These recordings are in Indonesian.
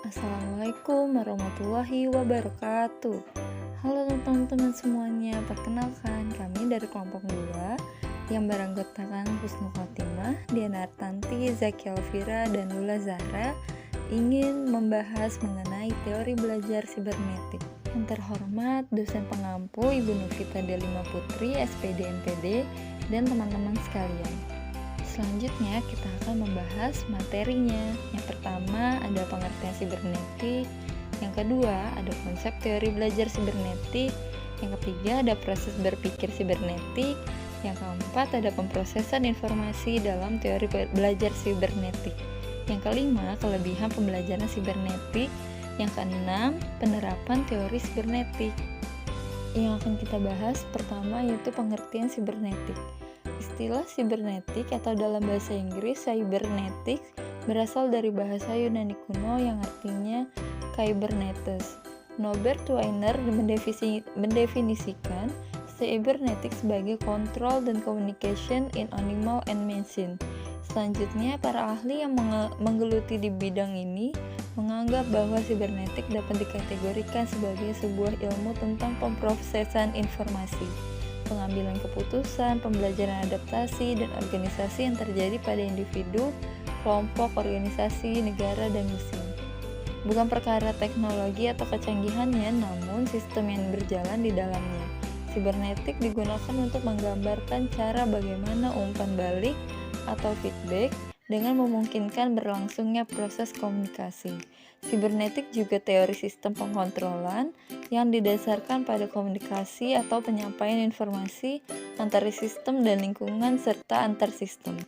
Assalamualaikum warahmatullahi wabarakatuh. Halo teman-teman semuanya, perkenalkan kami dari kelompok 2 yang beranggotakan Husnul Khotimah, Diana Artanti, Zaki Alfira, dan Lula Zahra ingin membahas mengenai teori belajar sibernetik. Yang terhormat dosen pengampu Ibu Novita Delima Putri, SPD MPD, dan teman-teman sekalian. Selanjutnya kita akan membahas materinya. Yang pertama ada pengertian sibernetik, yang kedua ada konsep teori belajar sibernetik, yang ketiga ada proses berpikir sibernetik, yang keempat ada pemrosesan informasi dalam teori belajar sibernetik, yang kelima kelebihan pembelajaran sibernetik, yang keenam penerapan teori sibernetik. Yang akan kita bahas pertama yaitu pengertian sibernetik. Istilah sibernetik atau dalam bahasa Inggris cybernetics berasal dari bahasa Yunani kuno yang artinya kybernetes. Norbert Wiener mendefinisikan cybernetics sebagai control dan communication in animal and machine. Selanjutnya, para ahli yang menggeluti di bidang ini menganggap bahwa sibernetik dapat dikategorikan sebagai sebuah ilmu tentang pemrosesan informasi, pengambilan keputusan, pembelajaran adaptasi, dan organisasi yang terjadi pada individu, kelompok, organisasi, negara, dan mesin. Bukan perkara teknologi atau kecanggihannya, namun sistem yang berjalan di dalamnya. Sibernetik digunakan untuk menggambarkan cara bagaimana umpan balik atau feedback dengan memungkinkan berlangsungnya proses komunikasi. Sibernetik juga teori sistem pengontrolan yang didasarkan pada komunikasi atau penyampaian informasi antara sistem dan lingkungan serta antar sistem.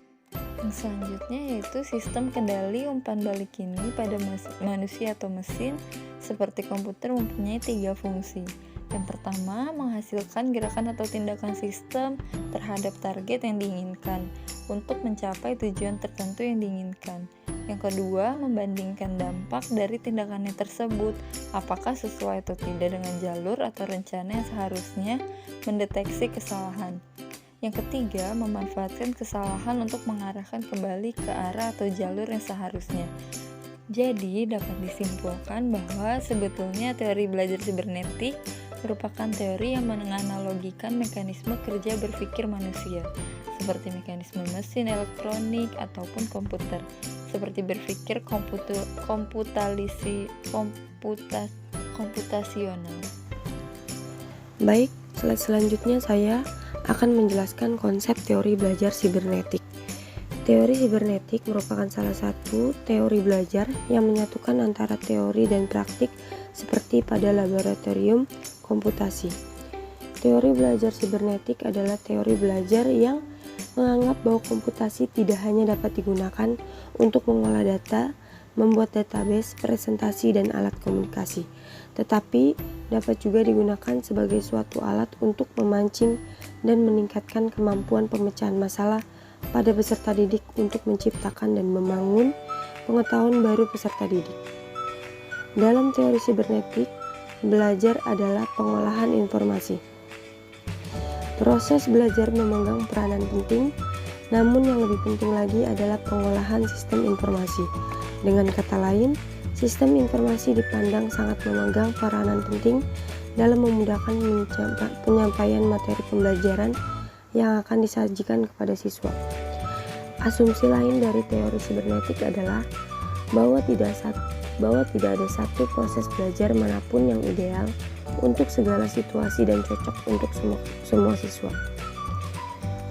Yang selanjutnya yaitu sistem kendali umpan balik ini pada manusia atau mesin seperti komputer mempunyai 3 fungsi. Yang pertama, menghasilkan gerakan atau tindakan sistem terhadap target yang diinginkan untuk mencapai tujuan tertentu yang diinginkan. Yang kedua, membandingkan dampak dari tindakannya tersebut, apakah sesuai atau tidak dengan jalur atau rencana yang seharusnya mendeteksi kesalahan. Yang ketiga, memanfaatkan kesalahan untuk mengarahkan kembali ke arah atau jalur yang seharusnya. Jadi, dapat disimpulkan bahwa sebetulnya teori belajar sibernetik merupakan teori yang menganalogikan mekanisme kerja berpikir manusia, seperti mekanisme mesin elektronik ataupun komputer, seperti berpikir komputasional. Baik, slide selanjutnya saya akan menjelaskan konsep teori belajar sibernetik. Teori sibernetik merupakan salah satu teori belajar yang menyatukan antara teori dan praktik seperti pada laboratorium komputasi. Teori belajar sibernetik adalah teori belajar yang menganggap bahwa komputasi tidak hanya dapat digunakan untuk mengolah data, membuat database, presentasi, dan alat komunikasi, tetapi dapat juga digunakan sebagai suatu alat untuk memancing dan meningkatkan kemampuan pemecahan masalah pada peserta didik untuk menciptakan dan membangun pengetahuan baru peserta didik. Dalam teori sibernetik, belajar adalah pengolahan informasi. Proses belajar memegang peranan penting, namun yang lebih penting lagi adalah pengolahan sistem informasi. Dengan kata lain, sistem informasi dipandang sangat memegang peranan penting dalam memudahkan penyampaian materi pembelajaran yang akan disajikan kepada siswa. Asumsi lain dari teori sibernetik adalah bahwa tidak ada satu proses belajar manapun yang ideal untuk segala situasi dan cocok untuk semua siswa.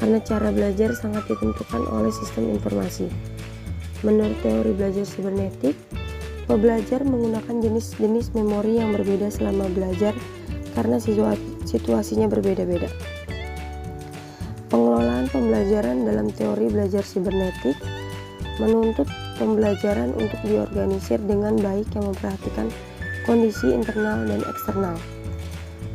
Karena cara belajar sangat ditentukan oleh sistem informasi. Menurut teori belajar sibernetik, pembelajar menggunakan jenis-jenis memori yang berbeda selama belajar karena situasinya berbeda-beda. Pengelolaan pembelajaran dalam teori belajar sibernetik menuntut pembelajaran untuk diorganisir dengan baik yang memperhatikan kondisi internal dan eksternal.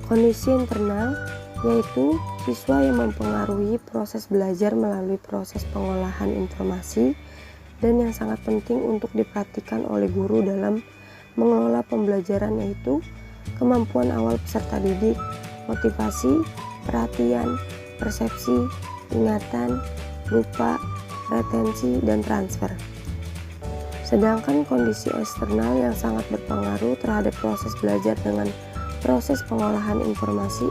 Kondisi internal yaitu siswa yang mempengaruhi proses belajar melalui proses pengolahan informasi dan yang sangat penting untuk diperhatikan oleh guru dalam mengelola pembelajaran yaitu kemampuan awal peserta didik, motivasi, perhatian, persepsi, ingatan, lupa, retensi, dan transfer. Sedangkan kondisi eksternal yang sangat berpengaruh terhadap proses belajar dengan proses pengolahan informasi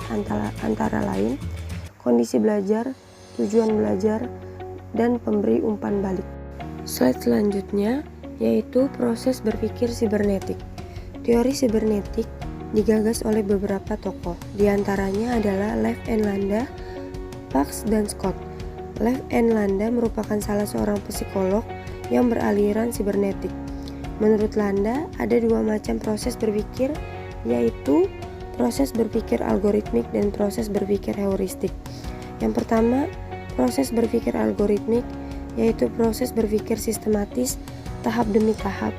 antara lain kondisi belajar, tujuan belajar, dan pemberi umpan balik. Slide selanjutnya yaitu proses berpikir sibernetik. Teori sibernetik digagas oleh beberapa tokoh, diantaranya adalah Lev and Landa, Parks, dan Scott. Lev and Landa merupakan salah seorang psikolog yang beraliran sibernetik. Menurut Landa, ada dua macam proses berpikir, yaitu proses berpikir algoritmik dan proses berpikir heuristik. Yang pertama, proses berpikir algoritmik, yaitu proses berpikir sistematis, tahap demi tahap,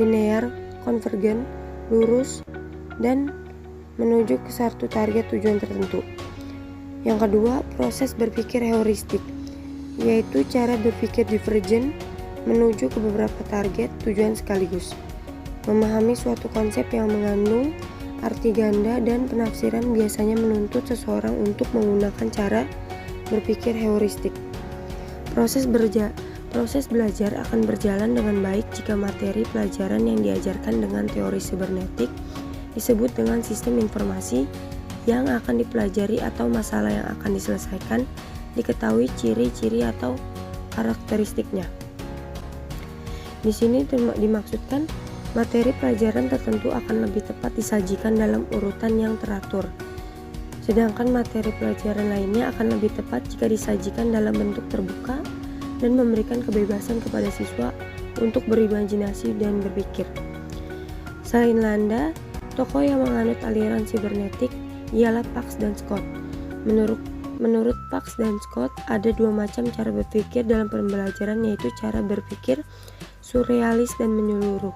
linear, konvergen, lurus, dan menuju ke satu target tujuan tertentu. Yang kedua, proses berpikir heuristik, yaitu cara berpikir divergen menuju ke beberapa target tujuan sekaligus. Memahami suatu konsep yang mengandung arti ganda dan penafsiran biasanya menuntut seseorang untuk menggunakan cara berpikir heuristik. Proses belajar akan berjalan dengan baik jika materi pelajaran yang diajarkan dengan teori sibernetik disebut dengan sistem informasi yang akan dipelajari atau masalah yang akan diselesaikan diketahui ciri-ciri atau karakteristiknya. Di sini dimaksudkan materi pelajaran tertentu akan lebih tepat disajikan dalam urutan yang teratur. Sedangkan materi pelajaran lainnya akan lebih tepat jika disajikan dalam bentuk terbuka dan memberikan kebebasan kepada siswa untuk berimajinasi dan berpikir. Selain Landa, tokoh yang menganut aliran sibernetik ialah Parks dan Scott. Menurut Parks dan Scott, ada dua macam cara berpikir dalam pembelajaran, yaitu cara berpikir surrealis dan menyeluruh.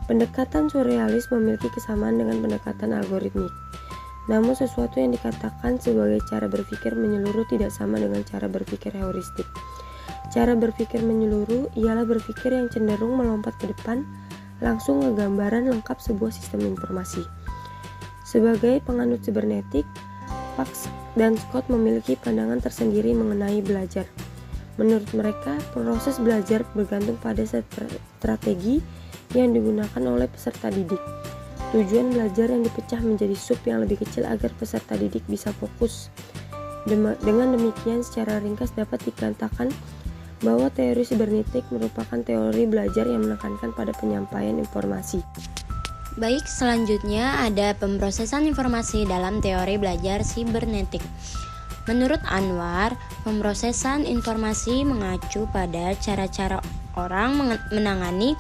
Pendekatan surrealis memiliki kesamaan dengan pendekatan algoritmik. Namun sesuatu yang dikatakan sebagai cara berpikir menyeluruh tidak sama dengan cara berpikir heuristik. Cara berpikir menyeluruh ialah berpikir yang cenderung melompat ke depan, langsung ngegambaran lengkap sebuah sistem informasi. Sebagai penganut sibernetik, Parks dan Scott memiliki pandangan tersendiri mengenai belajar. Menurut mereka, proses belajar bergantung pada strategi yang digunakan oleh peserta didik. Tujuan belajar yang dipecah menjadi sub yang lebih kecil agar peserta didik bisa fokus. Dengan demikian, secara ringkas dapat dikatakan bahwa teori sibernetik merupakan teori belajar yang menekankan pada penyampaian informasi. Baik, selanjutnya ada pemrosesan informasi dalam teori belajar sibernetik. Menurut Anwar, pemrosesan informasi mengacu pada cara-cara orang menangani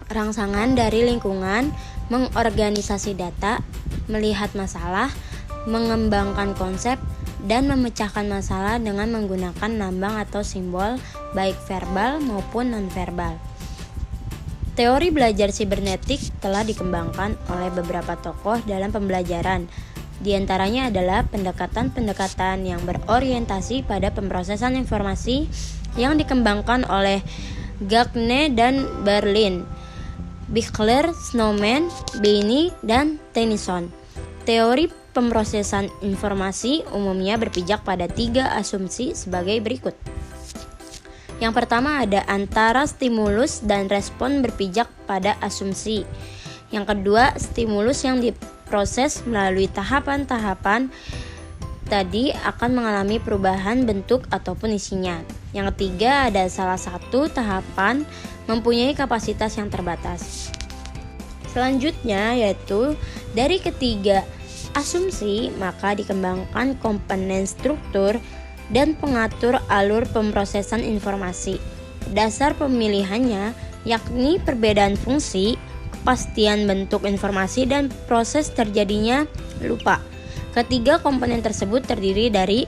rangsangan dari lingkungan, mengorganisasi data, melihat masalah, mengembangkan konsep, dan memecahkan masalah dengan menggunakan lambang atau simbol baik verbal maupun nonverbal. Teori belajar sibernetik telah dikembangkan oleh beberapa tokoh dalam pembelajaran. Di antaranya adalah pendekatan-pendekatan yang berorientasi pada pemrosesan informasi yang dikembangkan oleh Gagne dan Berlin, Bichler, Snowman, Bainey, dan Tennyson. Teori pemrosesan informasi umumnya berpijak pada 3 asumsi sebagai berikut. Yang pertama ada antara stimulus dan respon berpijak pada asumsi. Yang kedua, stimulus yang diproses melalui tahapan-tahapan tadi akan mengalami perubahan bentuk ataupun isinya. Yang ketiga, ada salah satu tahapan mempunyai kapasitas yang terbatas. Selanjutnya yaitu dari ketiga asumsi maka dikembangkan komponen struktur dan pengatur alur pemrosesan informasi. Dasar pemilihannya yakni perbedaan fungsi, kepastian bentuk informasi, dan proses terjadinya lupa. Ketiga komponen tersebut terdiri dari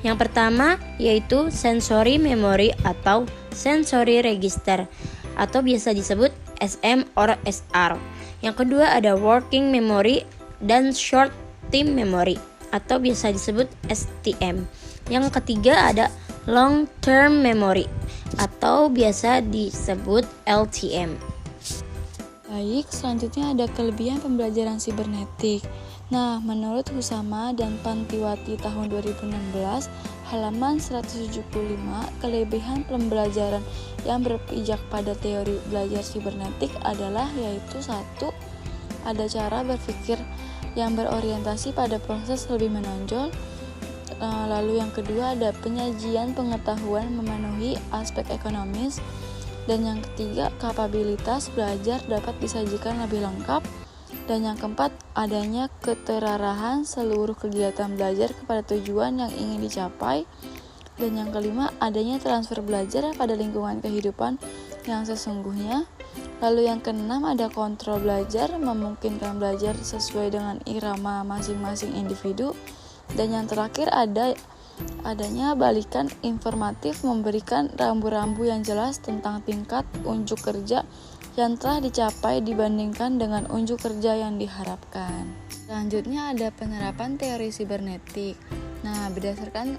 yang pertama yaitu sensory memory atau sensory register atau biasa disebut SM or SR. Yang kedua ada working memory dan short term memory atau biasa disebut STM. Yang ketiga ada long term memory atau biasa disebut LTM. Baik, selanjutnya ada kelebihan pembelajaran sibernetik. Nah, menurut Husama dan Pantiwati tahun 2016, halaman 175, kelebihan pembelajaran yang berpijak pada teori belajar sibernetik adalah yaitu 1. Ada cara berpikir yang berorientasi pada proses lebih menonjol. Lalu yang kedua ada penyajian pengetahuan memenuhi aspek ekonomis. Dan yang ketiga, kapabilitas belajar dapat disajikan lebih lengkap. Dan yang keempat, adanya keterarahan seluruh kegiatan belajar kepada tujuan yang ingin dicapai. Dan yang kelima, adanya transfer belajar pada lingkungan kehidupan yang sesungguhnya. Lalu yang keenam, ada kontrol belajar, memungkinkan belajar sesuai dengan irama masing-masing individu. Dan yang terakhir, adanya balikan informatif, memberikan rambu-rambu yang jelas tentang tingkat unjuk kerja yang telah dicapai dibandingkan dengan unjuk kerja yang diharapkan. Selanjutnya ada penerapan teori sibernetik. Nah, berdasarkan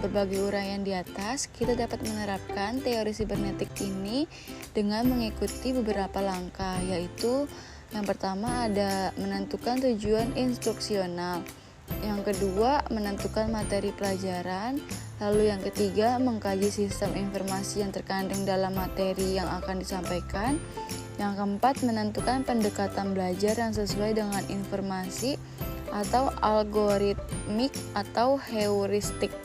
berbagai uraian di atas, kita dapat menerapkan teori sibernetik ini dengan mengikuti beberapa langkah, yaitu yang pertama ada menentukan tujuan instruksional. Yang kedua, menentukan materi pelajaran. Lalu yang ketiga, mengkaji sistem informasi yang terkandung dalam materi yang akan disampaikan. Yang keempat, menentukan pendekatan belajar yang sesuai dengan informasi atau algoritmik atau heuristik.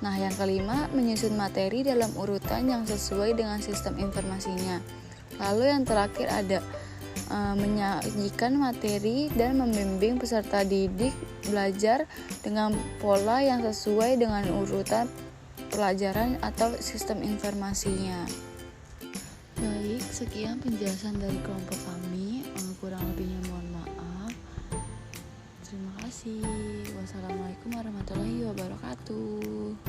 Nah, yang kelima, menyusun materi dalam urutan yang sesuai dengan sistem informasinya. Lalu yang terakhir ada menyajikan materi dan membimbing peserta didik belajar dengan pola yang sesuai dengan urutan pelajaran atau sistem informasinya. Baik, sekian penjelasan dari kelompok kami. Kurang lebihnya mohon maaf. Terima kasih. Wassalamualaikum warahmatullahi wabarakatuh.